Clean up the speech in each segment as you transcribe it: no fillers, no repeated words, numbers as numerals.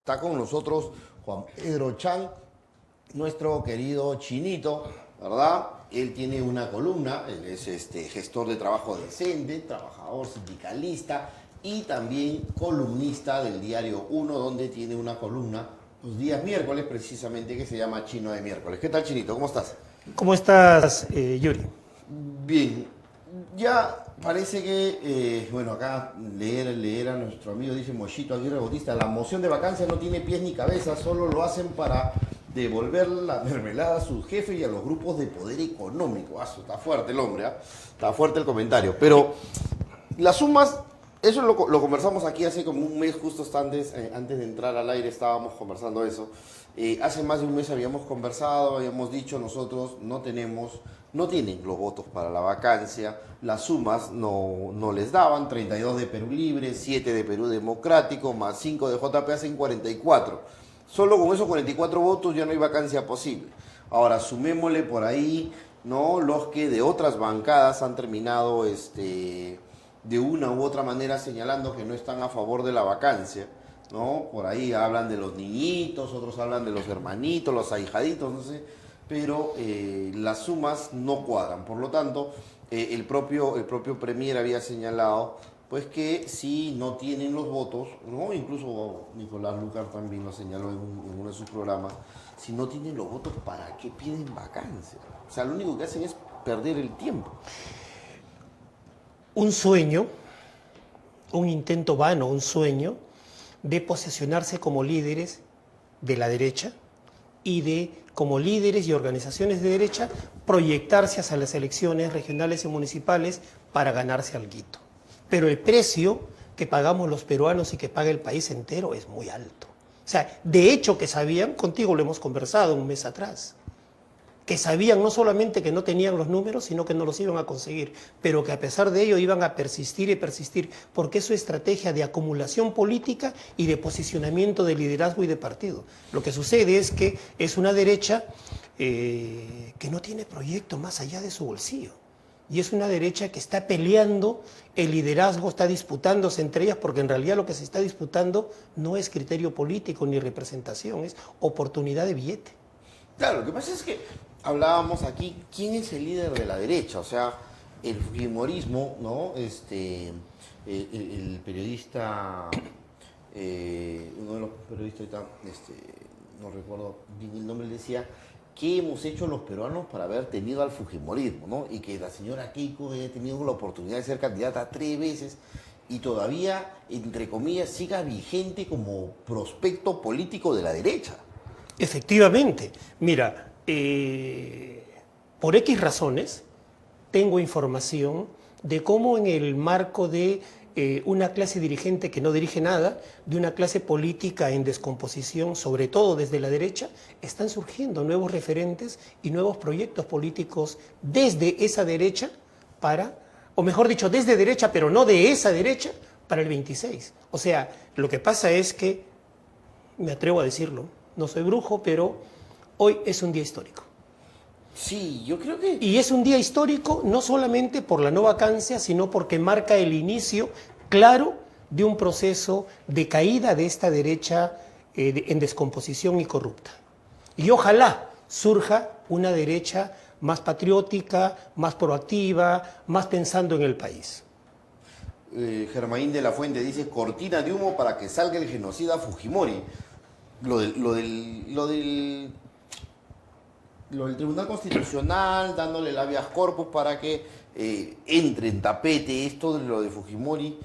Está con nosotros Juan Pedro Chan, nuestro querido Chinito, ¿verdad? Él tiene una columna, él es gestor de trabajo decente, trabajador sindicalista y también columnista del diario Uno, donde tiene una columna los días miércoles precisamente que se llama Chino de Miércoles. ¿Qué tal, Chinito? ¿Cómo estás? ¿Cómo estás, Yuri? Bien, ya parece que, bueno, acá leer a nuestro amigo, dice Mochito Aguirre Bautista, la moción de vacancia no tiene pies ni cabeza, solo lo hacen para devolver la mermelada a sus jefes y a los grupos de poder económico. Está fuerte el hombre, ¿ah? Está fuerte el comentario. Pero las sumas, eso lo conversamos aquí hace como un mes, justo antes de entrar al aire estábamos conversando eso. Hace más de un mes habíamos conversado, habíamos dicho nosotros no tienen los votos para la vacancia, las sumas no les daban, 32 de Perú Libre, 7 de Perú Democrático, más 5 de JP hacen 44. Solo con esos 44 votos ya no hay vacancia posible. Ahora, sumémosle por ahí, ¿no?, los que de otras bancadas han terminado de una u otra manera señalando que no están a favor de la vacancia, ¿no? Por ahí hablan de los niñitos, otros hablan de los hermanitos, los ahijaditos, no sé, pero las sumas no cuadran. Por lo tanto, el propio Premier había señalado pues que si no tienen los votos, ¿no? Incluso Nicolás Lucar también lo señaló en uno de sus programas, si no tienen los votos, ¿para qué piden vacancia? O sea, lo único que hacen es perder el tiempo. Un sueño, un intento vano, un sueño de posicionarse como líderes de la derecha y de, como líderes y organizaciones de derecha, proyectarse hacia las elecciones regionales y municipales para ganarse alguito. Pero el precio que pagamos los peruanos y que paga el país entero es muy alto. O sea, de hecho que sabían, contigo lo hemos conversado un mes atrás, que sabían no solamente que no tenían los números, sino que no los iban a conseguir, pero que a pesar de ello iban a persistir y persistir, porque es su estrategia de acumulación política y de posicionamiento de liderazgo y de partido. Lo que sucede es que es una derecha que no tiene proyecto más allá de su bolsillo. Y es una derecha que está peleando el liderazgo, está disputándose entre ellas, porque en realidad lo que se está disputando no es criterio político ni representación, es oportunidad de billete. Claro, lo que pasa es que hablábamos aquí, ¿quién es el líder de la derecha? O sea, el fujimorismo, ¿no? El periodista, uno de los periodistas, no recuerdo bien el nombre, decía, ¿qué hemos hecho los peruanos para haber tenido al fujimorismo, ¿no? Y que la señora Keiko haya tenido la oportunidad de ser candidata 3 veces y todavía, entre comillas, siga vigente como prospecto político de la derecha. Efectivamente. Mira, por X razones tengo información de cómo en el marco de una clase dirigente que no dirige nada, de una clase política en descomposición, sobre todo desde la derecha, están surgiendo nuevos referentes y nuevos proyectos políticos desde esa derecha para, o mejor dicho, desde derecha, pero no de esa derecha, para el 26. O sea, lo que pasa es que, me atrevo a decirlo, no soy brujo, pero hoy es un día histórico. Sí, yo creo que... Y es un día histórico no solamente por la no vacancia, sino porque marca el inicio claro de un proceso de caída de esta derecha en descomposición y corrupta. Y ojalá surja una derecha más patriótica, más proactiva, más pensando en el país. Germain de la Fuente dice, cortina de humo para que salga el genocida Fujimori. Lo del Tribunal Constitucional dándole el habeas corpus para que entre en tapete esto de lo de Fujimori,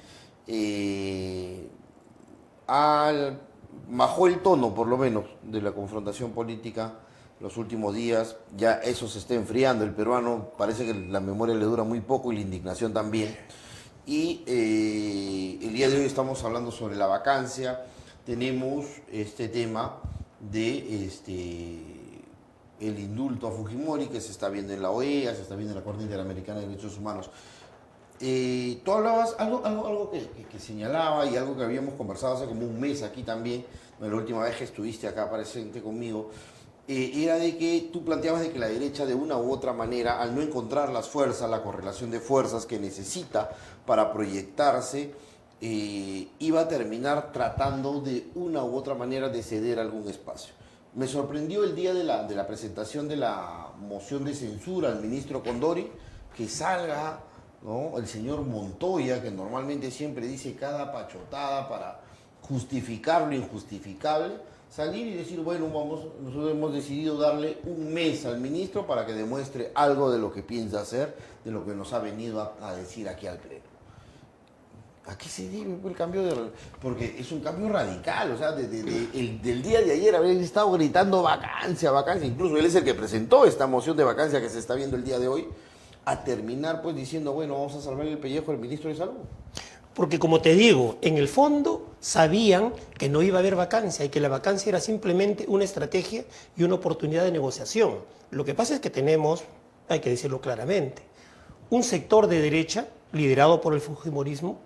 bajó el tono por lo menos de la confrontación política los últimos días. Ya eso se está enfriando, el peruano parece que la memoria le dura muy poco y la indignación también. Y el día de hoy estamos hablando sobre la vacancia. Tenemos este tema de el indulto a Fujimori que se está viendo en la OEA, se está viendo en la Corte Interamericana de Derechos Humanos. Tú hablabas algo que señalaba y algo que habíamos conversado hace como un mes aquí también, la última vez que estuviste acá presente conmigo, era de que tú planteabas de que la derecha de una u otra manera, al no encontrar las fuerzas, la correlación de fuerzas que necesita para proyectarse, iba a terminar tratando de una u otra manera de ceder algún espacio. Me sorprendió el día de la presentación de la moción de censura al ministro Condori, que salga, ¿no?, el señor Montoya, que normalmente siempre dice cada pachotada para justificar lo injustificable, salir y decir, bueno, nosotros hemos decidido darle un mes al ministro para que demuestre algo de lo que piensa hacer, de lo que nos ha venido a decir aquí al Pleno. ¿A qué se debe el cambio de...? Porque es un cambio radical, o sea, del día de ayer haber estado gritando vacancia, vacancia, incluso él es el que presentó esta moción de vacancia que se está viendo el día de hoy, a terminar pues diciendo, bueno, vamos a salvar el pellejo al ministro de Salud. Porque como te digo, en el fondo sabían que no iba a haber vacancia y que la vacancia era simplemente una estrategia y una oportunidad de negociación. Lo que pasa es que tenemos, hay que decirlo claramente, un sector de derecha liderado por el fujimorismo,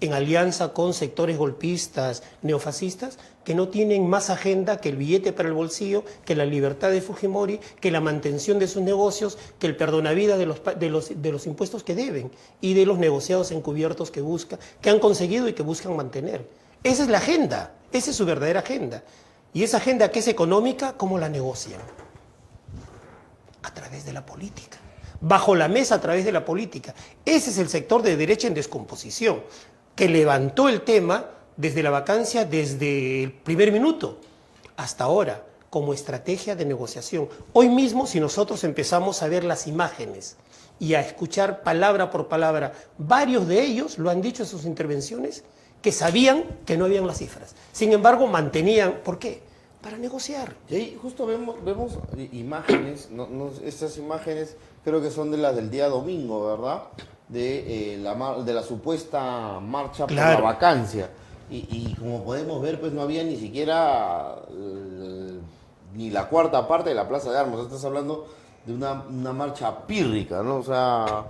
en alianza con sectores golpistas, neofascistas, que no tienen más agenda que el billete para el bolsillo, que la libertad de Fujimori, que la mantención de sus negocios, que el perdonavidas de los impuestos que deben y de los negociados encubiertos que han conseguido y que buscan mantener. Esa es la agenda, esa es su verdadera agenda. Y esa agenda que es económica, ¿cómo la negocian? A través de la política. Bajo la mesa a través de la política. Ese es el sector de derecha en descomposición, que levantó el tema desde la vacancia, desde el primer minuto hasta ahora, como estrategia de negociación. Hoy mismo, si nosotros empezamos a ver las imágenes y a escuchar palabra por palabra, varios de ellos lo han dicho en sus intervenciones, que sabían que no habían las cifras. Sin embargo, mantenían, ¿por qué? Para negociar. Y ahí justo vemos imágenes, estas imágenes creo que son de las del día domingo, ¿verdad? De la supuesta marcha por la vacancia. Y como podemos ver, pues no había ni siquiera ni la cuarta parte de la Plaza de Armas. Estás hablando de una marcha pírrica, ¿no? O sea,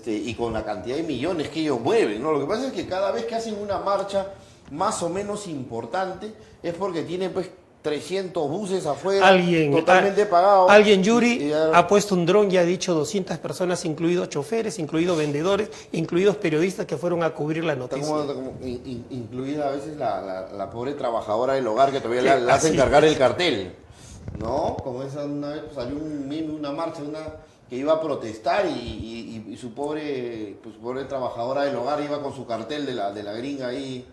y con la cantidad de millones que ellos mueven, ¿no? Lo que pasa es que cada vez que hacen una marcha más o menos importante es porque tienen, pues, 300 buses afuera, totalmente pagados. Alguien, Yuri, ha puesto un dron y ha dicho 200 personas, incluidos choferes, incluidos vendedores, incluidos periodistas que fueron a cubrir la noticia. Incluida a veces la pobre trabajadora del hogar que todavía le hacen cargar el cartel, ¿no? Como esa una vez salió una marcha, que iba a protestar y su pobre trabajadora del hogar iba con su cartel de la gringa ahí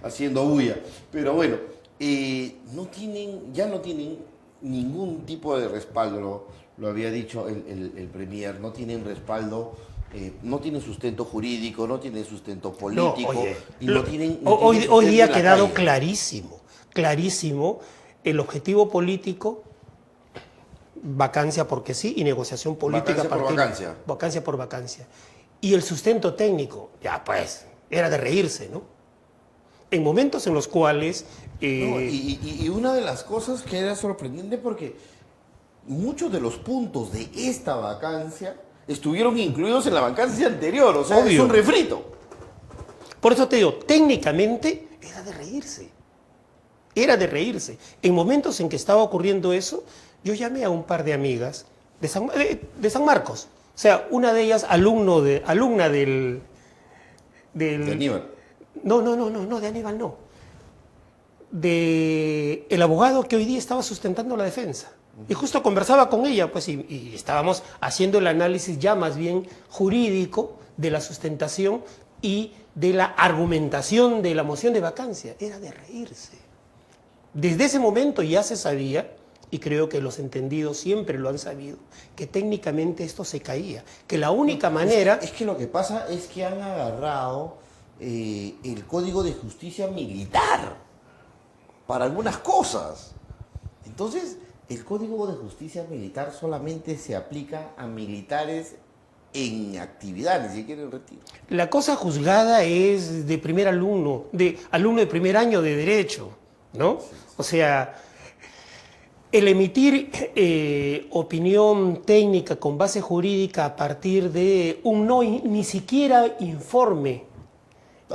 haciendo bulla. Pero bueno, ya no tienen ningún tipo de respaldo, lo había dicho el Premier, no tienen respaldo, no tienen sustento jurídico, no tienen sustento político. Hoy día ha quedado clarísimo el objetivo político, vacancia porque sí, y negociación política. Vacancia por vacancia. Y el sustento técnico, ya pues, era de reírse, ¿no? En momentos en los cuales... y una de las cosas que era sorprendente, porque muchos de los puntos de esta vacancia estuvieron incluidos en la vacancia anterior, o sea, obvio. Es un refrito. Por eso te digo, técnicamente era de reírse. Era de reírse. En momentos en que estaba ocurriendo eso, yo llamé a un par de amigas de San Marcos. O sea, una de ellas alumna del... De Aníbal. No, de Aníbal no. De el abogado que hoy día estaba sustentando la defensa. Y justo conversaba con ella, pues, y estábamos haciendo el análisis ya más bien jurídico de la sustentación y de la argumentación de la moción de vacancia. Era de reírse. Desde ese momento ya se sabía, y creo que los entendidos siempre lo han sabido, que técnicamente esto se caía. Que la única manera... Es que lo que pasa es que han agarrado el Código de Justicia Militar para algunas cosas. Entonces, el Código de Justicia Militar solamente se aplica a militares en actividad, ni siquiera en retiro. La cosa juzgada es de primer alumno de primer año de Derecho, ¿no? Sí. O sea, el emitir opinión técnica con base jurídica a partir de un ni siquiera informe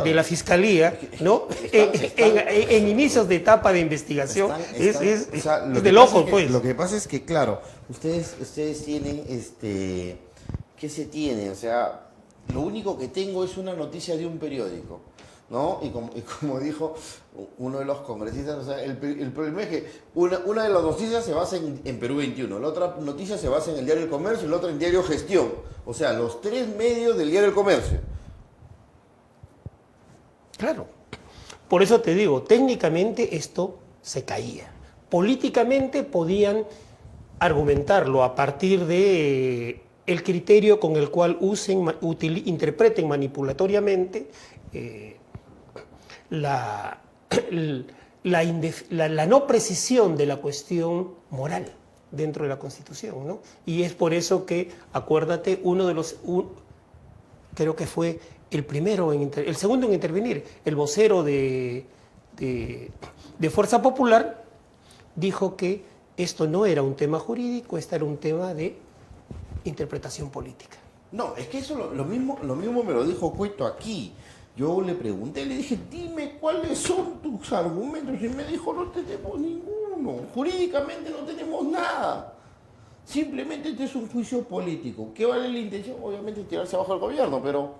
de la Fiscalía, ¿no? En inicios de etapa de investigación, es de locos, pues. Lo que pasa es que, claro, ustedes tienen, ¿qué se tiene? O sea, lo único que tengo es una noticia de un periódico, ¿no? Y como dijo uno de los congresistas, o sea, el problema es que una de las noticias se basa en Perú 21, la otra noticia se basa en el Diario El Comercio y la otra en Diario Gestión. O sea, los tres medios del Diario El Comercio. Claro. Por eso te digo, técnicamente esto se caía. Políticamente podían argumentarlo a partir de el criterio con el cual interpreten manipulatoriamente la, la no precisión de la cuestión moral dentro de la Constitución, ¿no? Y es por eso que, acuérdate, creo que fue el primero, el segundo en intervenir, el vocero de Fuerza Popular, dijo que esto no era un tema jurídico, este era un tema de interpretación política. No, es que eso lo mismo me lo dijo Cueto aquí. Yo le pregunté, le dije, dime cuáles son tus argumentos. Y me dijo, no tenemos ninguno. Jurídicamente no tenemos nada. Simplemente este es un juicio político. ¿Qué vale la intención? Obviamente tirarse abajo al gobierno, pero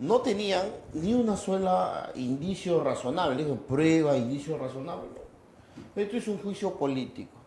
no tenían ni una sola indicio razonable. Le dije, prueba, indicio razonable. No. Esto es un juicio político.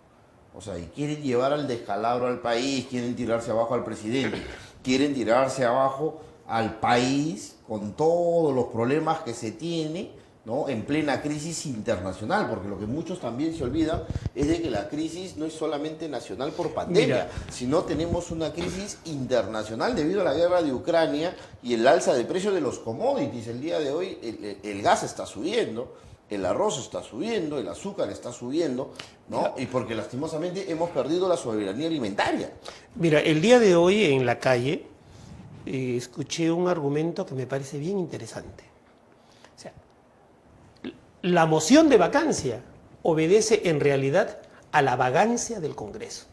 O sea, y quieren llevar al descalabro al país, quieren tirarse abajo al presidente, quieren tirarse abajo al país con todos los problemas que se tiene, ¿no? En plena crisis internacional, porque lo que muchos también se olvidan es de que la crisis no es solamente nacional por pandemia, sino tenemos una crisis internacional debido a la guerra de Ucrania y el alza de precios de los commodities. El día de hoy el gas está subiendo, el arroz está subiendo, el azúcar está subiendo, ¿no? Y porque lastimosamente hemos perdido la soberanía alimentaria. Mira, el día de hoy en la calle escuché un argumento que me parece bien interesante. O sea, la moción de vacancia obedece en realidad a la vagancia del Congreso.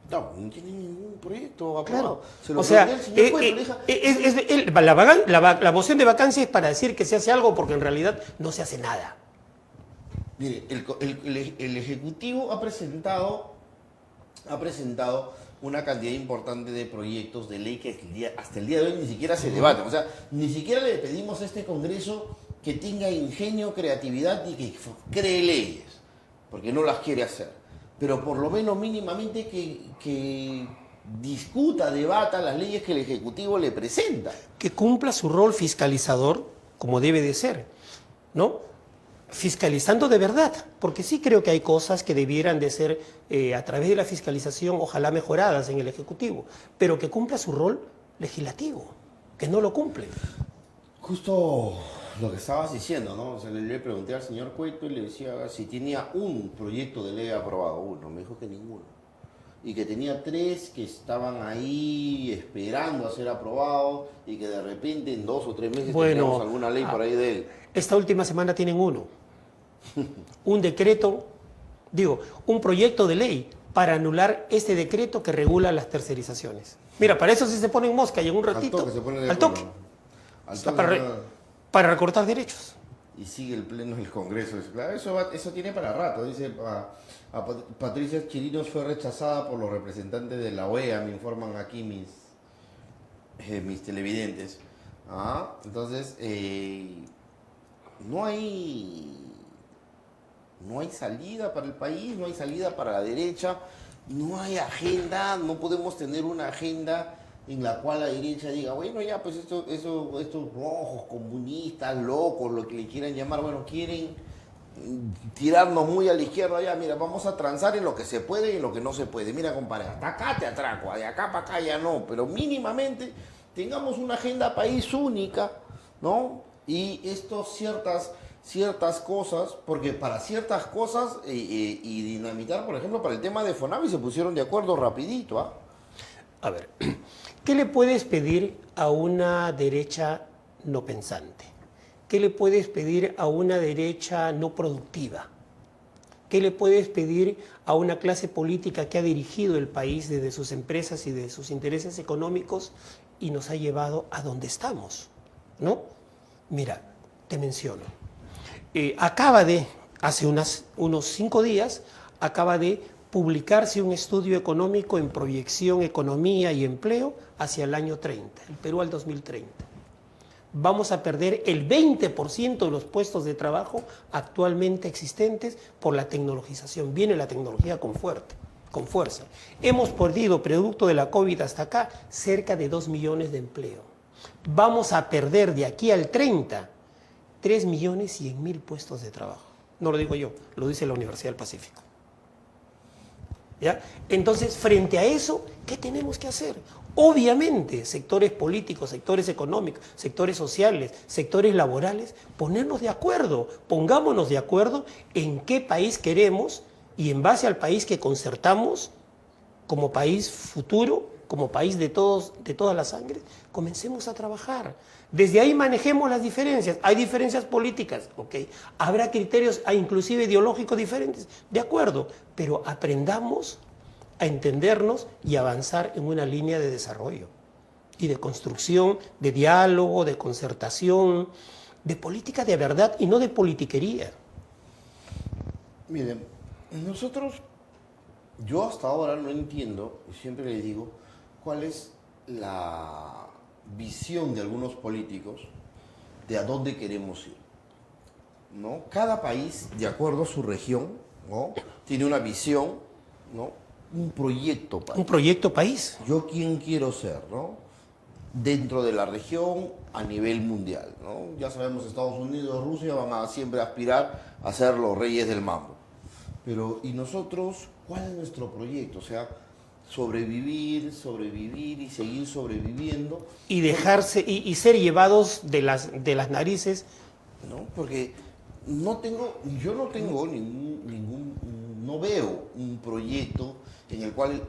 No tiene ningún proyecto aprobado. Claro. O sea, la moción de vacancia es para decir que se hace algo porque en realidad no se hace nada. Mire, el Ejecutivo ha presentado una cantidad importante de proyectos de ley que hasta el día de hoy ni siquiera se debaten. O sea, ni siquiera le pedimos a este Congreso que tenga ingenio, creatividad y que cree leyes, porque no las quiere hacer. Pero por lo menos mínimamente que discuta, debata las leyes que el Ejecutivo le presenta. Que cumpla su rol fiscalizador como debe de ser, ¿no? Fiscalizando de verdad, porque sí creo que hay cosas que debieran de ser a través de la fiscalización ojalá mejoradas en el Ejecutivo, pero que cumpla su rol legislativo, que no lo cumple. Justo lo que estabas diciendo, ¿no? O sea, le pregunté al señor Cueto y le decía si tenía un proyecto de ley aprobado. Uno, me dijo que ninguno. Y que tenía 3 que estaban ahí esperando a ser aprobados y que de repente en 2 o 3 meses tendríamos alguna ley por ahí de él. Esta última semana tienen uno. Un decreto, un proyecto de ley para anular este decreto que regula las tercerizaciones. Mira, para eso sí se pone en mosca y en un ratito, al toque. Para recortar derechos. Y sigue el pleno del Congreso. Claro, eso tiene para rato. Dice, Patricia Chirinos fue rechazada por los representantes de la OEA, me informan aquí mis televidentes. Entonces, no hay salida para el país, no hay salida para la derecha, no hay agenda, no podemos tener una agenda en la cual la derecha diga, bueno, ya, pues estos rojos, comunistas, locos, lo que le quieran llamar, bueno, quieren tirarnos muy a la izquierda, ya, mira, vamos a transar en lo que se puede y en lo que no se puede. Mira, compadre, hasta acá te atraco, de acá para acá ya no, pero mínimamente tengamos una agenda país única, ¿no? Y ciertas cosas, porque para ciertas cosas y dinamitar, por ejemplo, para el tema de Fonavi se pusieron de acuerdo rapidito. A ver, ¿qué le puedes pedir a una derecha no pensante? ¿Qué le puedes pedir a una derecha no productiva? ¿Qué le puedes pedir a una clase política que ha dirigido el país desde sus empresas y de sus intereses económicos y nos ha llevado a donde estamos, ¿no? Mira, te menciono. Hace unos 5 días, acaba de publicarse un estudio económico en proyección, economía y empleo hacia el año 30, el Perú al 2030. vamos a perder el 20% de los puestos de trabajo actualmente existentes por la tecnologización. Viene la tecnología con fuerza. Hemos perdido, producto de la COVID hasta acá, cerca de 2 millones de empleo. Vamos a perder de aquí al 30, 3.100.000 puestos de trabajo. No lo digo yo, lo dice la Universidad del Pacífico. ¿Ya? Entonces, frente a eso, ¿qué tenemos que hacer? Obviamente, sectores políticos, sectores económicos, sectores sociales, sectores laborales, ponernos de acuerdo, pongámonos de acuerdo en qué país queremos y en base al país que concertamos como país futuro, como país de todos, de toda la sangre, comencemos a trabajar. Desde ahí manejemos las diferencias. Hay diferencias políticas, ¿ok? Habrá criterios, inclusive ideológicos diferentes, de acuerdo, pero aprendamos a entendernos y avanzar en una línea de desarrollo y de construcción, de diálogo, de concertación, de política de verdad y no de politiquería. Miren, yo hasta ahora no entiendo, y siempre les digo, cuál es la visión de algunos políticos de a dónde queremos ir, ¿no? Cada país, de acuerdo a su región, ¿no?, tiene una visión, ¿no?, un proyecto país. Un proyecto país. Yo quién quiero ser, ¿no?, dentro de la región, a nivel mundial, ¿no? Ya sabemos, Estados Unidos, Rusia van a siempre aspirar a ser los reyes del mambo. Pero, ¿y nosotros cuál es nuestro proyecto? O sea, sobrevivir y seguir sobreviviendo. Y dejarse, y ser llevados de las narices. ¿No? Porque yo no tengo no veo un proyecto en el cual,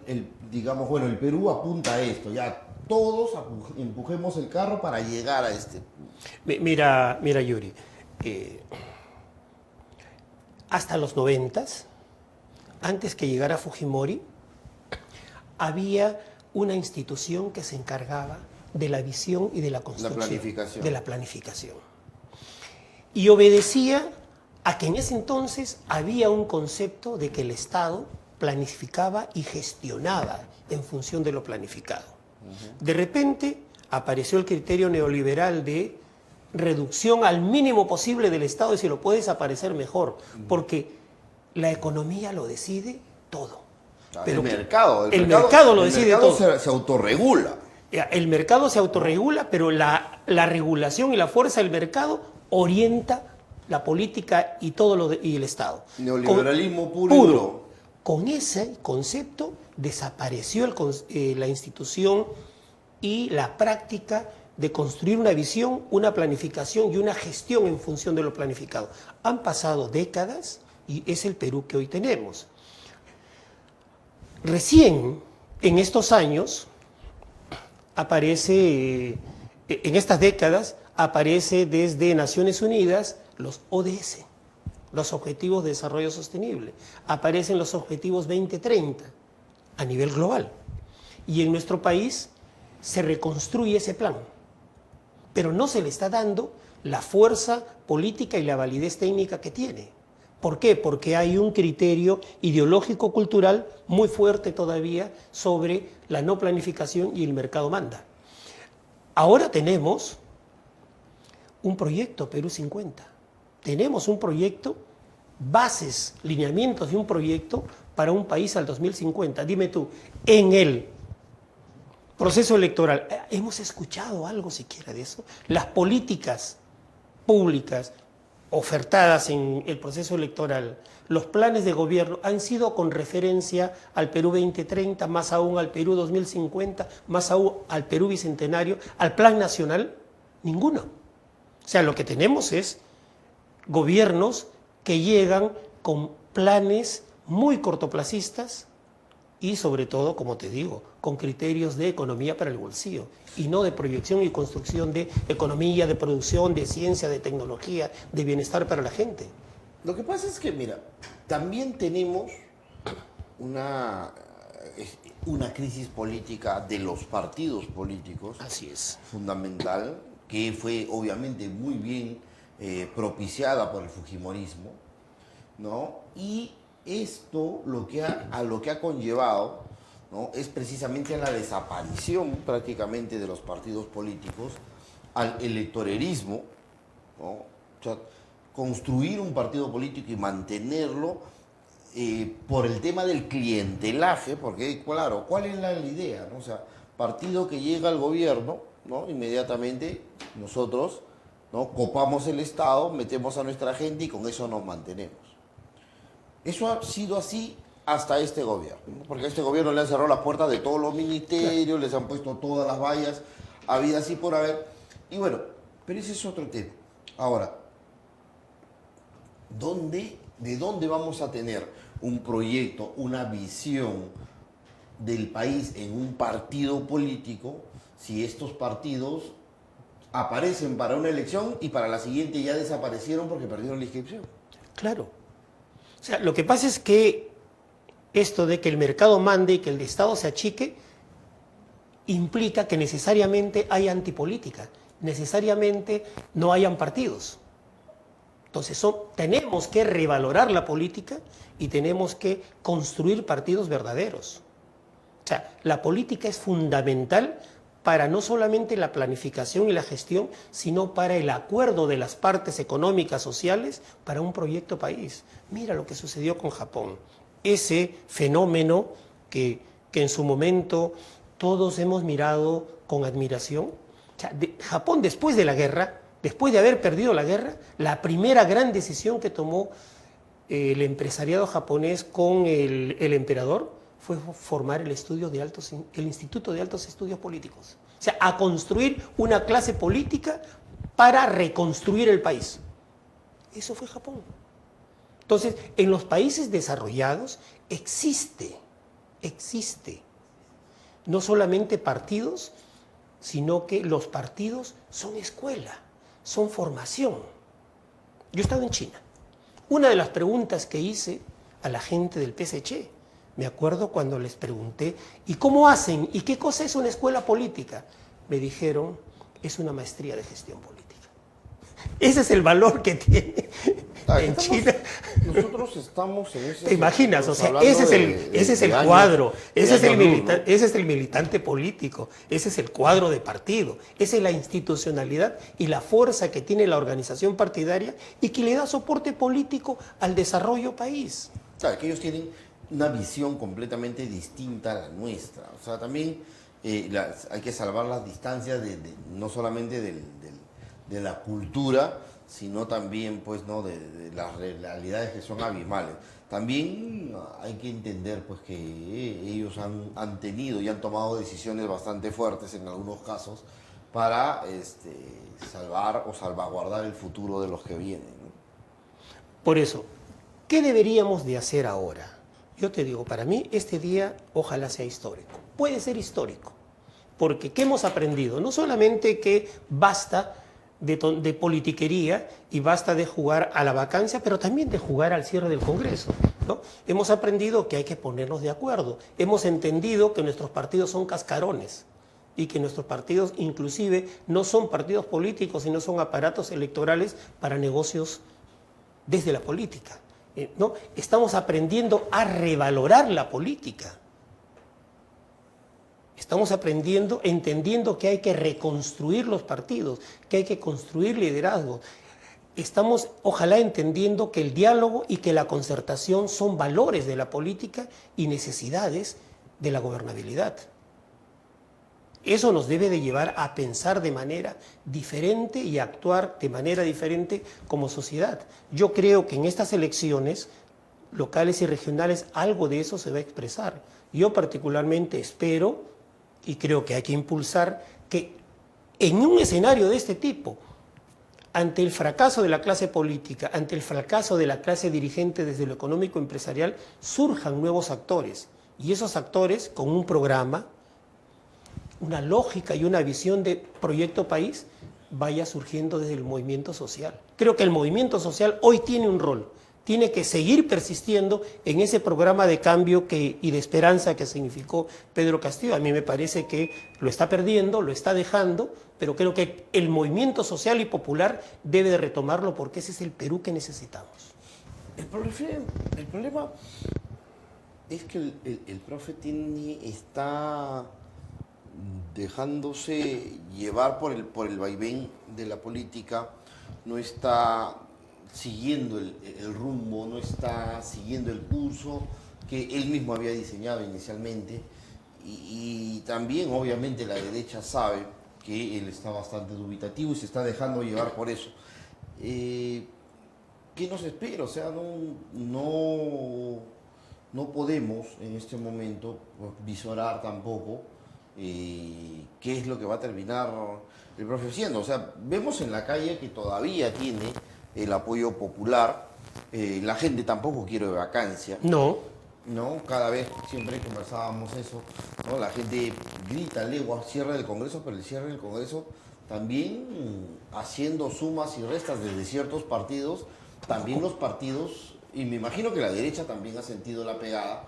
digamos, bueno, el Perú apunta a esto, ya todos empujemos el carro para llegar a este punto. Mira, Yuri, hasta los 90s, antes que llegara Fujimori, había una institución que se encargaba de la visión y de la construcción. La planificación. De la planificación. Y obedecía a que en ese entonces había un concepto de que el Estado planificaba y gestionaba en función de lo planificado. De repente apareció el criterio neoliberal de reducción al mínimo posible del Estado y si lo puede desaparecer mejor, porque la economía lo decide todo. Pero el mercado lo decide todo. Se autorregula. El mercado se autorregula, pero la regulación y la fuerza del mercado orienta la política y todo y el Estado. Neoliberalismo puro y duro. Con ese concepto desapareció la institución y la práctica de construir una visión, una planificación y una gestión en función de lo planificado. Han pasado décadas y es el Perú que hoy tenemos. Recién, en estos años, en estas décadas, aparece desde Naciones Unidas los ODS, los Objetivos de Desarrollo Sostenible. Aparecen los Objetivos 2030 a nivel global. Y en nuestro país se reconstruye ese plan. Pero no se le está dando la fuerza política y la validez técnica que tiene. ¿Por qué? Porque hay un criterio ideológico-cultural muy fuerte todavía sobre la no planificación y el mercado manda. Ahora tenemos un proyecto Perú 50. Tenemos un proyecto, bases, lineamientos de un proyecto para un país al 2050. Dime tú, en el proceso electoral, ¿hemos escuchado algo siquiera de eso? Las políticas públicas ofertadas en el proceso electoral, los planes de gobierno han sido con referencia al Perú 2030, más aún al Perú 2050, más aún al Perú bicentenario, al plan nacional, ninguno. O sea, lo que tenemos es gobiernos que llegan con planes muy cortoplacistas y sobre todo, como te digo, con criterios de economía para el bolsillo y no de proyección y construcción de economía, de producción, de ciencia, de tecnología, de bienestar para la gente. Lo que pasa es que, mira, también tenemos una crisis política de los partidos políticos. Así es. Fundamental, que fue obviamente muy bien propiciada por el fujimorismo, ¿no? Y esto a lo que ha conllevado, ¿no?, es precisamente la desaparición prácticamente de los partidos políticos al electorerismo, ¿no? O sea, construir un partido político y mantenerlo por el tema del clientelaje, porque claro, ¿cuál es la idea? ¿No? O sea, partido que llega al gobierno, ¿no? Inmediatamente nosotros, ¿no? Copamos el Estado, metemos a nuestra gente y con eso nos mantenemos. Eso ha sido así hasta este gobierno, ¿no? Porque a este gobierno le han cerrado las puertas de todos los ministerios, les han puesto todas las vallas, habida así por haber. Y bueno, pero ese es otro tema. Ahora, ¿de dónde vamos a tener un proyecto, una visión del país en un partido político si estos partidos aparecen para una elección y para la siguiente ya desaparecieron porque perdieron la inscripción? Claro. O sea, lo que pasa es que esto de que el mercado mande y que el Estado se achique implica que necesariamente hay antipolítica, necesariamente no hayan partidos. Entonces tenemos que revalorar la política y tenemos que construir partidos verdaderos. O sea, la política es fundamental para no solamente la planificación y la gestión, sino para el acuerdo de las partes económicas, sociales, para un proyecto país. Mira lo que sucedió con Japón. Ese fenómeno que en su momento todos hemos mirado con admiración. O sea, Japón después de la guerra, después de haber perdido la guerra, la primera gran decisión que tomó el empresariado japonés con el emperador fue formar el Instituto de Altos Estudios Políticos. O sea, a construir una clase política para reconstruir el país. Eso fue Japón. Entonces, en los países desarrollados existe no solamente partidos, sino que los partidos son escuela, son formación. Yo he estado en China. Una de las preguntas que hice a la gente del PSC, me acuerdo cuando les pregunté, ¿y cómo hacen? ¿Y qué cosa es una escuela política? Me dijeron, es una maestría de gestión política. Ese es el valor que tiene en China. Nosotros estamos en ese... ¿Te imaginas? O sea, ese es el cuadro, ese es el militante político, ese es el cuadro de partido, esa es la institucionalidad y la fuerza que tiene la organización partidaria y que le da soporte político al desarrollo país. Claro, que ellos tienen una visión completamente distinta a la nuestra. O sea, también hay que salvar las distancias no solamente de la cultura, sino también pues, ¿no? de las realidades que son abismales. También hay que entender pues, que ellos han tenido y han tomado decisiones bastante fuertes en algunos casos para salvar o salvaguardar el futuro de los que vienen, ¿no? Por eso, ¿qué deberíamos de hacer ahora? Yo te digo, para mí este día ojalá sea histórico. Puede ser histórico, porque ¿qué hemos aprendido? No solamente que basta de politiquería y basta de jugar a la vacancia, pero también de jugar al cierre del Congreso, ¿no? Hemos aprendido que hay que ponernos de acuerdo. Hemos entendido que nuestros partidos son cascarones y que nuestros partidos inclusive no son partidos políticos, sino son aparatos electorales para negocios desde la política, ¿no? Estamos aprendiendo a revalorar la política. Estamos aprendiendo, entendiendo que hay que reconstruir los partidos, que hay que construir liderazgos. Estamos, ojalá, entendiendo que el diálogo y que la concertación son valores de la política y necesidades de la gobernabilidad. Eso nos debe de llevar a pensar de manera diferente y a actuar de manera diferente como sociedad. Yo creo que en estas elecciones locales y regionales algo de eso se va a expresar. Yo particularmente espero y creo que hay que impulsar que en un escenario de este tipo, ante el fracaso de la clase política, ante el fracaso de la clase dirigente desde lo económico empresarial, surjan nuevos actores. Y esos actores con un programa, una lógica y una visión de proyecto país vaya surgiendo desde el movimiento social. Creo que el movimiento social hoy tiene un rol, tiene que seguir persistiendo en ese programa de cambio y de esperanza que significó Pedro Castillo. A mí me parece que lo está perdiendo, lo está dejando, pero creo que el movimiento social y popular debe de retomarlo porque ese es el Perú que necesitamos. El problema es que el profe está dejándose llevar por el vaivén de la política, no está siguiendo el rumbo, no está siguiendo el curso que él mismo había diseñado inicialmente. Y también, obviamente, la derecha sabe que él está bastante dubitativo y se está dejando llevar por eso. ¿Qué nos espera? O sea, no podemos en este momento visorar tampoco qué es lo que va a terminar el profe haciendo. O sea, vemos en la calle que todavía tiene el apoyo popular. La gente tampoco quiere vacancia. No. ¿No? Cada vez, siempre conversábamos eso, ¿no? La gente grita, legua, cierre del Congreso, pero el cierre del Congreso también haciendo sumas y restas desde ciertos partidos, también los partidos, y me imagino que la derecha también ha sentido la pegada,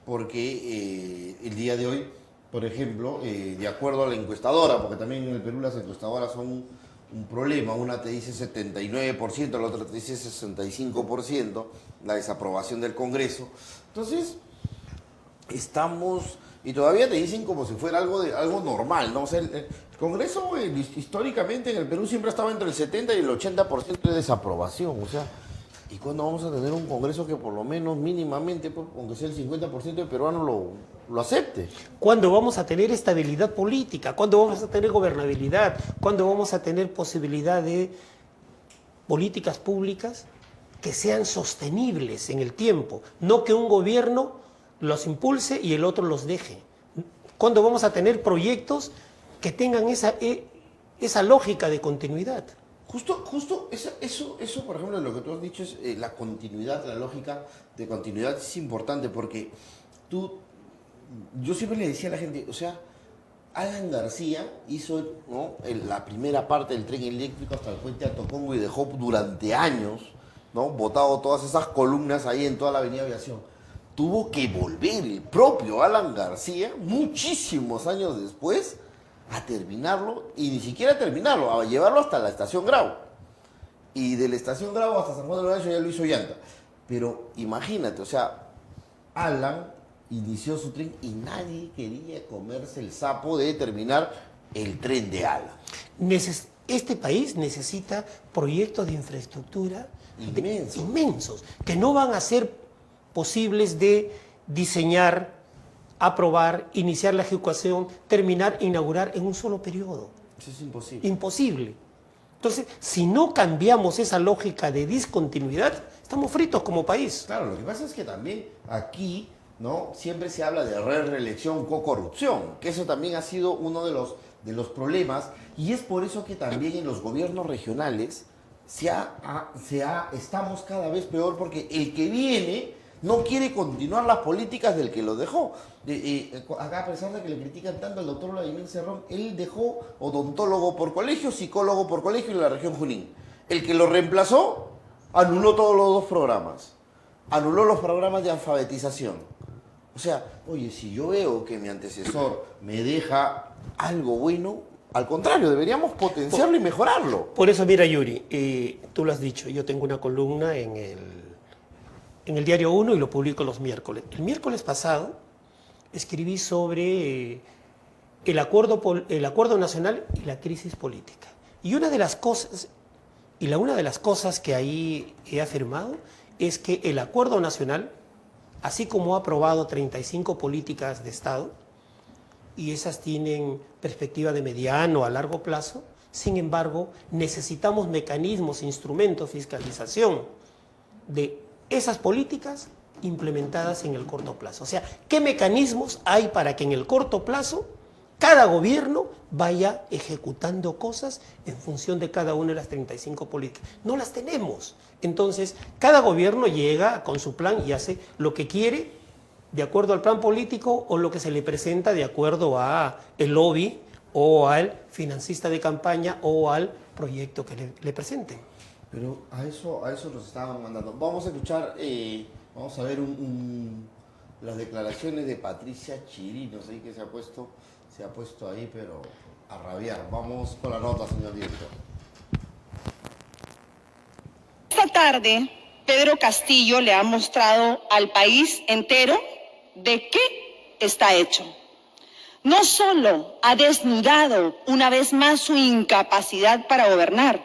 porque el día de hoy, por ejemplo, de acuerdo a la encuestadora, porque también en el Perú las encuestadoras son un problema, una te dice 79%, la otra te dice 65%, la desaprobación del Congreso. Entonces, estamos, y todavía te dicen como si fuera algo normal, ¿no? O sea, el Congreso históricamente en el Perú siempre estaba entre el 70 y el 80% de desaprobación, o sea, ¿y cuándo vamos a tener un Congreso que por lo menos mínimamente, pues, aunque sea el 50% de peruanos lo acepte? ¿Cuándo vamos a tener estabilidad política? ¿Cuándo vamos a tener gobernabilidad? ¿Cuándo vamos a tener posibilidad de políticas públicas que sean sostenibles en el tiempo? No que un gobierno los impulse y el otro los deje. ¿Cuándo vamos a tener proyectos que tengan esa lógica de continuidad? Justo eso, por ejemplo, lo que tú has dicho es la continuidad, la lógica de continuidad es importante porque yo siempre le decía a la gente, o sea, Alan García hizo, ¿no?, la primera parte del tren eléctrico hasta el puente Alto Congo y dejó durante años, ¿no?, botado todas esas columnas ahí en toda la avenida Aviación. Tuvo que volver el propio Alan García, muchísimos años después, a terminarlo, y ni siquiera terminarlo, a llevarlo hasta la estación Grau. Y de la estación Grau hasta San Juan de Lorenzo ya lo hizo Llanta. Pero imagínate, o sea, Alan inició su tren y nadie quería comerse el sapo de terminar el tren de Alan. Este país necesita proyectos de infraestructura inmensos, que no van a ser posibles de diseñar, aprobar, iniciar la ejecución, terminar, inaugurar en un solo periodo. Eso es imposible. Imposible. Entonces, si no cambiamos esa lógica de discontinuidad, estamos fritos como país. Claro, lo que pasa es que también aquí, ¿no?, siempre se habla de reelección con corrupción, que eso también ha sido uno de los problemas, y es por eso que también en los gobiernos regionales estamos cada vez peor, porque el que viene no quiere continuar las políticas del que lo dejó. Acá, a pesar de que le critican tanto al doctor Vladimir Cerrón, él dejó odontólogo por colegio, psicólogo por colegio en la región Junín. El que lo reemplazó anuló todos los dos programas. Anuló los programas de alfabetización. O sea, oye, si yo veo que mi antecesor me deja algo bueno, al contrario, deberíamos potenciarlo y mejorarlo. Por eso, mira, Yuri, tú lo has dicho, yo tengo una columna en el Diario 1 y lo publico los miércoles. El miércoles pasado escribí sobre el acuerdo nacional y la crisis política. Y una de las cosas que ahí he afirmado es que el acuerdo nacional, así como ha aprobado 35 políticas de Estado, y esas tienen perspectiva de mediano a largo plazo, sin embargo, necesitamos mecanismos, instrumentos, fiscalización de esas políticas implementadas en el corto plazo. O sea, ¿qué mecanismos hay para que en el corto plazo cada gobierno vaya ejecutando cosas en función de cada una de las 35 políticas? No las tenemos. Entonces, cada gobierno llega con su plan y hace lo que quiere de acuerdo al plan político o lo que se le presenta de acuerdo a el lobby o al financista de campaña o al proyecto que le presenten. Pero a eso nos estaban mandando. Vamos a escuchar, vamos a ver las declaraciones de Patricia Chirinos, ahí que se ha puesto ahí, pero a rabiar. Vamos con la nota, señor director. Esta tarde, Pedro Castillo le ha mostrado al país entero de qué está hecho. no solo ha desnudado una vez más su incapacidad para gobernar,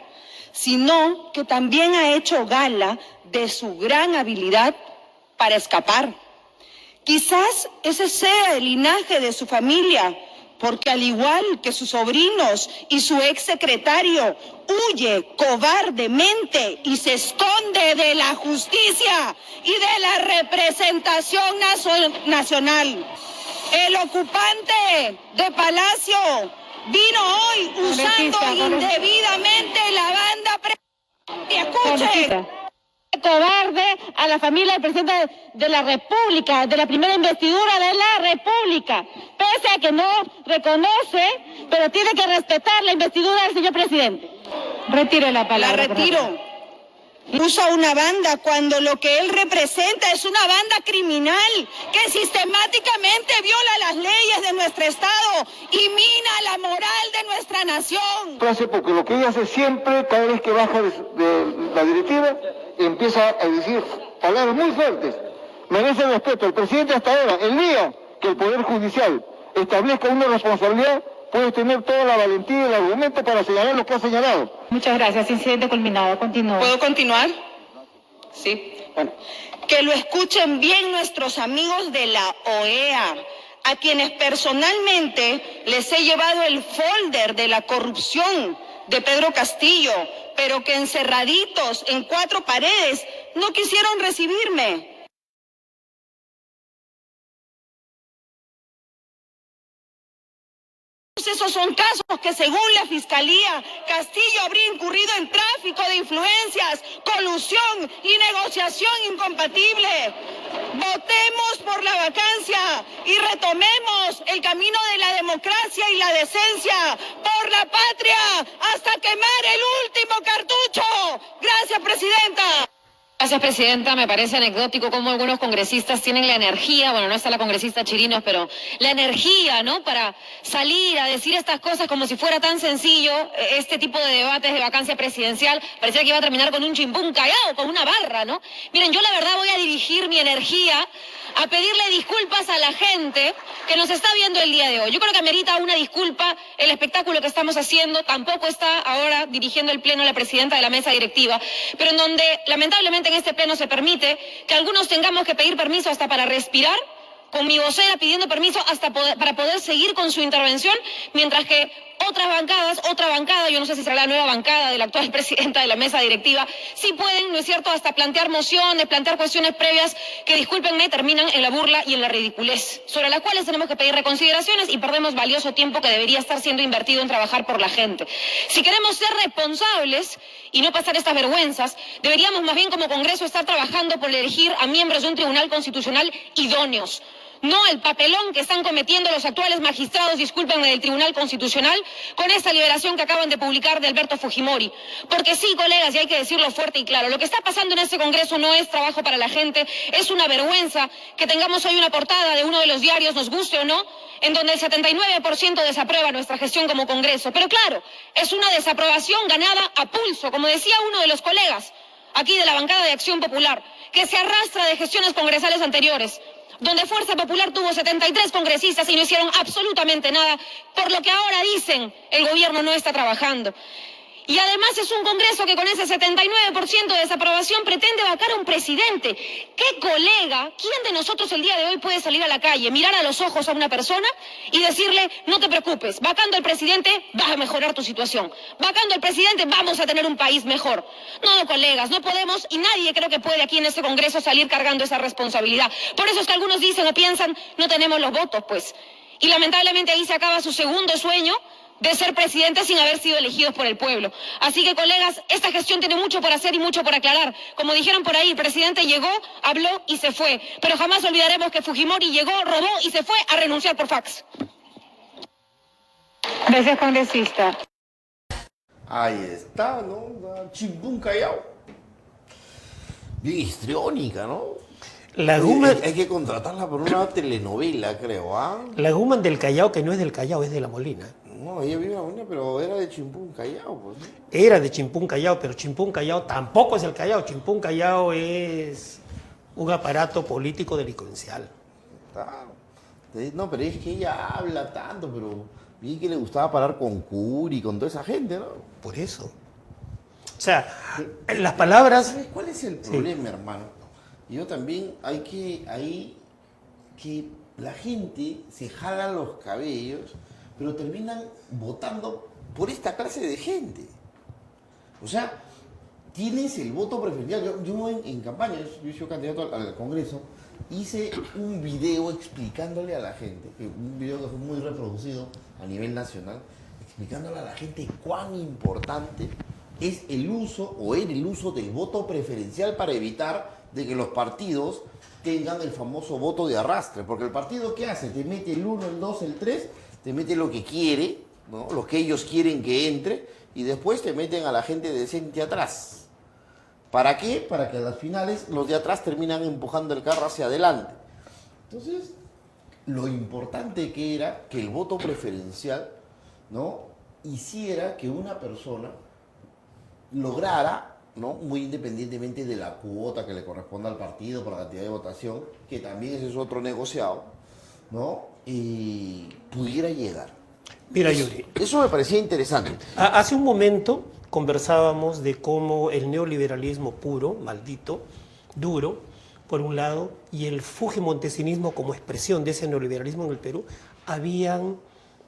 sino que también ha hecho gala de su gran habilidad para escapar. Quizás ese sea el linaje de su familia, porque al igual que sus sobrinos y su exsecretario, huye cobardemente y se esconde de la justicia y de la representación nacional. El ocupante de Palacio vino hoy usando indebidamente la banda. Escuche. Cobarde a la familia del presidente de la República, de la primera investidura de la República, pese a que no reconoce, pero tiene que respetar la investidura del señor presidente. Retiro la palabra. La retiro. Usa una banda cuando lo que él representa es una banda criminal que sistemáticamente viola las leyes de nuestro Estado y mina la moral de nuestra nación. Porque lo que ella hace siempre, cada vez que baja de la directiva, empieza a decir palabras muy fuertes. Merece respeto. El presidente hasta ahora, el día que el Poder Judicial establezca una responsabilidad, puede tener toda la valentía y el argumento para señalar lo que ha señalado. Muchas gracias. Incidente culminado. Continúo. ¿Puedo continuar? Sí. Bueno. Que lo escuchen bien nuestros amigos de la OEA, a quienes personalmente les he llevado el folder de la corrupción de Pedro Castillo, pero que encerraditos en 4 paredes no quisieron recibirme. Esos son casos que según la Fiscalía, Castillo habría incurrido en tráfico de influencias, colusión y negociación incompatible. Votemos por la vacancia y retomemos el camino de la democracia y la decencia por la patria hasta quemar el último cartucho. Gracias, presidenta. Gracias, presidenta. Me parece anecdótico cómo algunos congresistas tienen la energía, bueno, no está la congresista Chirinos, pero la energía, ¿no?, para salir a decir estas cosas como si fuera tan sencillo. Este tipo de debates de vacancia presidencial parecía que iba a terminar con un chimpún callado, con una barra, ¿no? Miren, yo la verdad voy a dirigir mi energía a pedirle disculpas a la gente que nos está viendo el día de hoy. Yo creo que amerita una disculpa el espectáculo que estamos haciendo. Tampoco está ahora dirigiendo el pleno la presidenta de la mesa directiva, pero en donde lamentablemente en este pleno se permite que algunos tengamos que pedir permiso hasta para respirar, con mi vocera pidiendo permiso hasta para poder seguir con su intervención, mientras que otra bancada, yo no sé si será la nueva bancada de la actual presidenta de la mesa directiva, sí pueden, ¿no es cierto?, hasta plantear mociones, plantear cuestiones previas que, discúlpenme, terminan en la burla y en la ridiculez, sobre las cuales tenemos que pedir reconsideraciones y perdemos valioso tiempo que debería estar siendo invertido en trabajar por la gente. Si queremos ser responsables y no pasar estas vergüenzas, deberíamos más bien como Congreso estar trabajando por elegir a miembros de un tribunal constitucional idóneos. No el papelón que están cometiendo los actuales magistrados, discúlpenme, del Tribunal Constitucional con esta liberación que acaban de publicar de Alberto Fujimori. Porque sí, colegas, y hay que decirlo fuerte y claro, lo que está pasando en este Congreso no es trabajo para la gente, es una vergüenza que tengamos hoy una portada de uno de los diarios, nos guste o no, en donde el 79% desaprueba nuestra gestión como Congreso. Pero claro, es una desaprobación ganada a pulso, como decía uno de los colegas aquí de la bancada de Acción Popular, que se arrastra de gestiones congresales anteriores, donde Fuerza Popular tuvo 73 congresistas y no hicieron absolutamente nada, por lo que ahora dicen el gobierno no está trabajando. Y además es un Congreso que con ese 79% de desaprobación pretende vacar a un presidente. ¿Qué colega, quién de nosotros el día de hoy puede salir a la calle, mirar a los ojos a una persona y decirle, no te preocupes, vacando al presidente vas a mejorar tu situación, vacando al presidente vamos a tener un país mejor? No, colegas, no podemos y nadie creo que puede aquí en este Congreso salir cargando esa responsabilidad. Por eso es que algunos dicen o piensan, no tenemos los votos, pues. Y lamentablemente ahí se acaba su segundo sueño de ser presidente sin haber sido elegidos por el pueblo. Así que, colegas, esta gestión tiene mucho por hacer y mucho por aclarar. Como dijeron por ahí, el presidente llegó, habló y se fue. Pero jamás olvidaremos que Fujimori llegó, robó y se fue a renunciar por fax. Gracias, congresista. Ahí está, ¿no? Chimpún Callao. Bien histriónica, ¿no? La Guman, Hay que contratarla por una telenovela, creo, ¿ah? la Guman del Callao, que no es del Callao, es de La Molina. No, ella vive en La Molina, pero era de Chimpún Callao, pues. Era de Chimpún Callao, pero Chimpún Callao tampoco es el Callao. Chimpún Callao es un aparato político delincuencial. No, pero es que ella habla tanto, pero vi que le gustaba parar con Curi, con toda esa gente, ¿no? Por eso. O sea, las palabras... ¿Sabes cuál es el problema, hermano? Yo también hay que la gente se jala los cabellos, pero terminan votando por esta clase de gente. O sea, tienes el voto preferencial. Yo en campaña, yo soy candidato al Congreso, hice un video explicándole a la gente, un video que fue muy reproducido a nivel nacional, explicándole a la gente cuán importante es el uso o era el uso del voto preferencial para evitar de que los partidos tengan el famoso voto de arrastre. Porque el partido, ¿qué hace? Te mete el 1, el 2, el 3, te mete lo que quiere, ¿no? Lo que ellos quieren que entre, y después te meten a la gente decente atrás. ¿Para qué? Para que a las finales los de atrás terminan empujando el carro hacia adelante. Entonces, lo importante que era que el voto preferencial, ¿no?, hiciera que una persona lograra, ¿no?, muy independientemente de la cuota que le corresponda al partido por la cantidad de votación, que también ese es otro negociado, ¿no?, y pudiera llegar. Mira, Yuri. Eso me parecía interesante. Hace un momento conversábamos de cómo el neoliberalismo puro, maldito, duro, por un lado, y el fujimontesinismo como expresión de ese neoliberalismo en el Perú, habían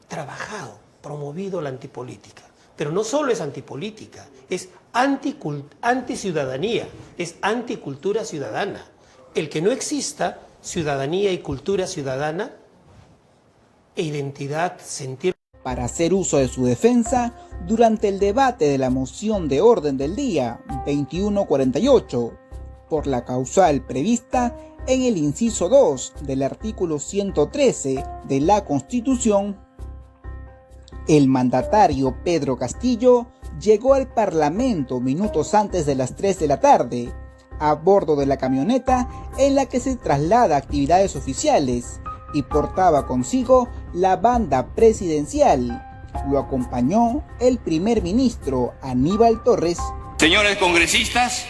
trabajado, promovido la antipolítica. Pero no solo es antipolítica, es anticiudadanía, es anticultura ciudadana. El que no exista ciudadanía y cultura ciudadana e identidad, sentir... Para hacer uso de su defensa, durante el debate de la moción de orden del día 2148, por la causal prevista en el inciso 2 del artículo 113 de la Constitución, el mandatario Pedro Castillo llegó al Parlamento minutos antes de las 3 de la tarde, a bordo de la camioneta en la que se traslada a actividades oficiales, y portaba consigo la banda presidencial. Lo acompañó el primer ministro Aníbal Torres. Señores congresistas,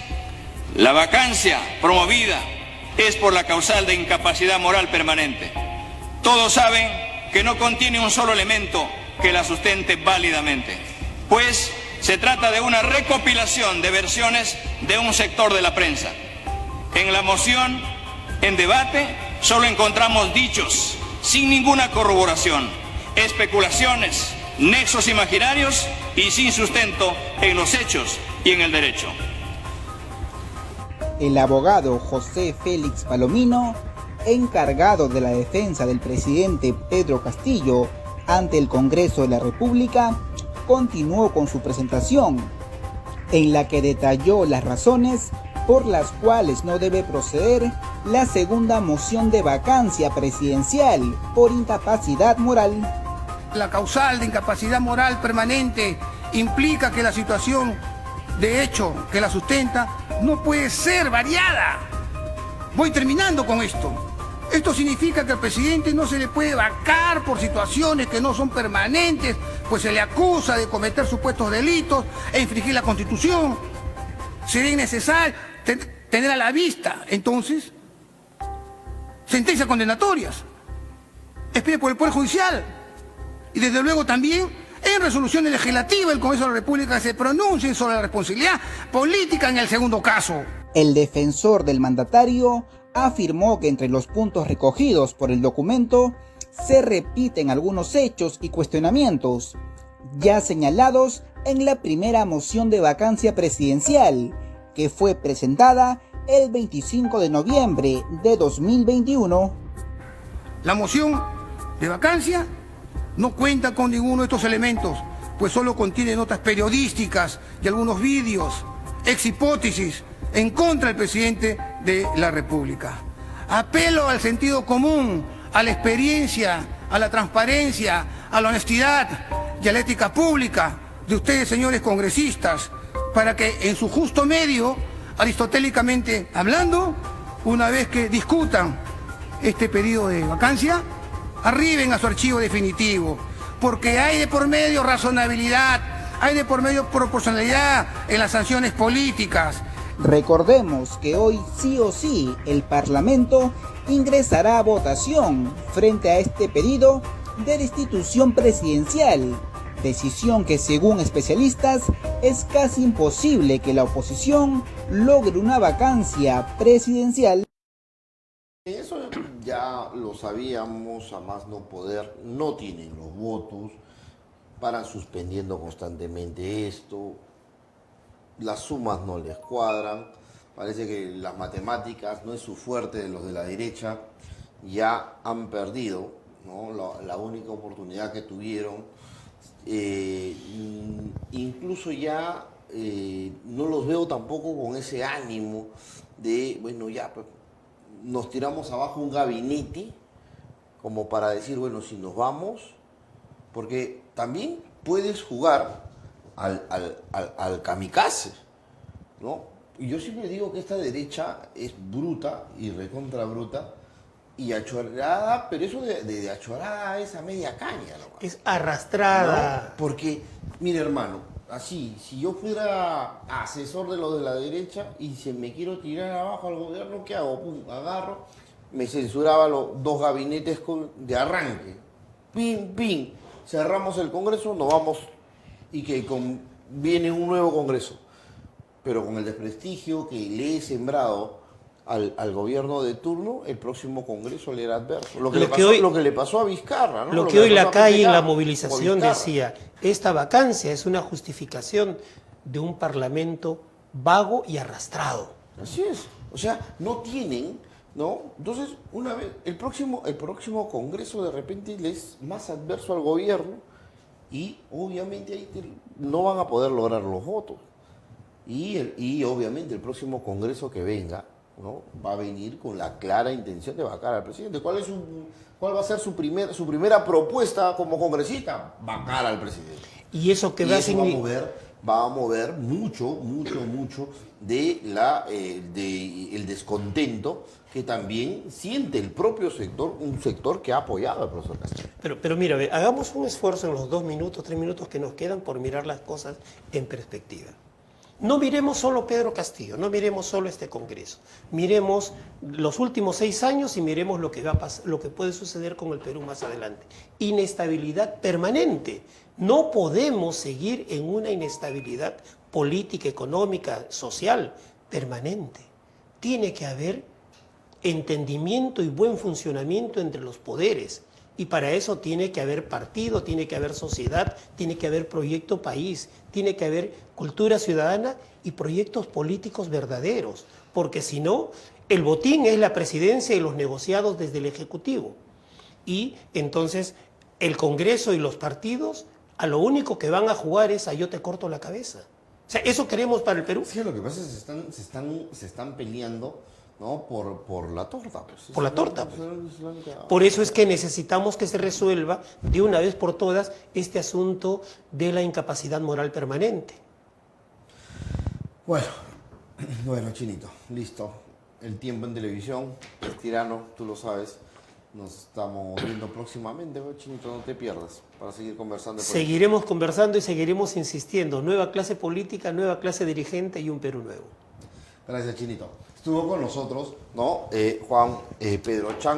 la vacancia promovida es por la causal de incapacidad moral permanente. Todos saben que no contiene un solo elemento que la sustente válidamente, pues se trata de una recopilación de versiones de un sector de la prensa. En la moción en debate solo encontramos dichos sin ninguna corroboración, especulaciones, nexos imaginarios y sin sustento en los hechos y en el derecho. El abogado José Félix Palomino, encargado de la defensa del presidente Pedro Castillo ante el Congreso de la República, continuó con su presentación, en la que detalló las razones por las cuales no debe proceder la segunda moción de vacancia presidencial por incapacidad moral. La causal de incapacidad moral permanente implica que la situación de hecho que la sustenta no puede ser variada. Voy terminando con esto. Esto significa que al presidente no se le puede vacar por situaciones que no son permanentes, pues se le acusa de cometer supuestos delitos e infringir la Constitución. Sería innecesario tener a la vista, entonces, sentencias condenatorias, expedidas por el Poder Judicial, y desde luego también en resoluciones legislativas del Congreso de la República se pronuncien sobre la responsabilidad política en el segundo caso. El defensor del mandatario afirmó que entre los puntos recogidos por el documento se repiten algunos hechos y cuestionamientos ya señalados en la primera moción de vacancia presidencial, que fue presentada el 25 de noviembre de 2021. La moción de vacancia no cuenta con ninguno de estos elementos, pues solo contiene notas periodísticas y algunos vídeos, ex hipótesis, en contra del presidente de la República. Apelo al sentido común, a la experiencia, a la transparencia, a la honestidad y a la ética pública de ustedes, señores congresistas, para que en su justo medio, aristotélicamente hablando, una vez que discutan este pedido de vacancia, arriben a su archivo definitivo, porque hay de por medio razonabilidad, hay de por medio proporcionalidad en las sanciones políticas. Recordemos que hoy sí o sí el Parlamento ingresará a votación frente a este pedido de destitución presidencial, decisión que según especialistas es casi imposible que la oposición logre una vacancia presidencial. Eso ya lo sabíamos, a más no poder, no tienen los votos, paran suspendiendo constantemente esto, las sumas no les cuadran, parece que las matemáticas no es su fuerte de los de la derecha, ya han perdido, ¿no? La única oportunidad que tuvieron, incluso ya no los veo tampoco con ese ánimo de, bueno, ya pues, nos tiramos abajo un gabinete como para decir, bueno, si nos vamos, porque también puedes jugar al kamikaze, ¿no? Y yo siempre digo que esta derecha es bruta y recontra bruta y achorada, pero eso de achorada es a media caña, ¿no? Es arrastrada. ¿No? Porque, mire hermano, así, si yo fuera asesor de los de la derecha y si me quiero tirar abajo al gobierno, ¿qué hago? Pum, agarro, me censuraba los 2 gabinetes de arranque. Pim, pim, cerramos el Congreso, nos vamos y que viene un nuevo Congreso. Pero con el desprestigio que le he sembrado al gobierno de turno, el próximo Congreso le era adverso. Lo que le pasó a Vizcarra, ¿no? Lo que hoy la calle en la movilización decía, esta vacancia es una justificación de un parlamento vago y arrastrado. Así es. O sea, no tienen, ¿no? Entonces, una vez, el próximo Congreso de repente le es más adverso al gobierno y obviamente ahí no van a poder lograr los votos. Y obviamente el próximo Congreso que venga, ¿no? Va a venir con la clara intención de vacar al presidente. ¿Cuál va a ser su primera propuesta como congresista? Vacar al presidente. Y eso que va a mover mucho de el descontento que también siente el propio sector, un sector que ha apoyado al profesor Castillo. Pero mira, hagamos un esfuerzo en los 2 minutos, 3 minutos que nos quedan por mirar las cosas en perspectiva. No miremos solo Pedro Castillo, no miremos solo este Congreso. Miremos los últimos 6 años y miremos lo que puede suceder con el Perú más adelante. Inestabilidad permanente. No podemos seguir en una inestabilidad política, económica, social permanente. Tiene que haber entendimiento y buen funcionamiento entre los poderes. Y para eso tiene que haber partido, tiene que haber sociedad, tiene que haber proyecto país, tiene que haber cultura ciudadana y proyectos políticos verdaderos. Porque si no, el botín es la presidencia y los negociados desde el Ejecutivo. Y entonces el Congreso y los partidos a lo único que van a jugar es a yo te corto la cabeza. O sea, ¿eso queremos para el Perú? Sí, lo que pasa es que se están peleando, ¿no? Por la torta. Pues. Por la torta. Pues. Por eso es que necesitamos que se resuelva de una vez por todas este asunto de la incapacidad moral permanente. Bueno, Chinito, listo. El tiempo en televisión es tirano, tú lo sabes. Nos estamos viendo próximamente, Chinito, no te pierdas, para seguir conversando. Seguiremos conversando y seguiremos insistiendo. Nueva clase política, nueva clase dirigente y un Perú nuevo. Gracias, Chinito. Estuvo con nosotros, ¿no? Juan Pedro Chan.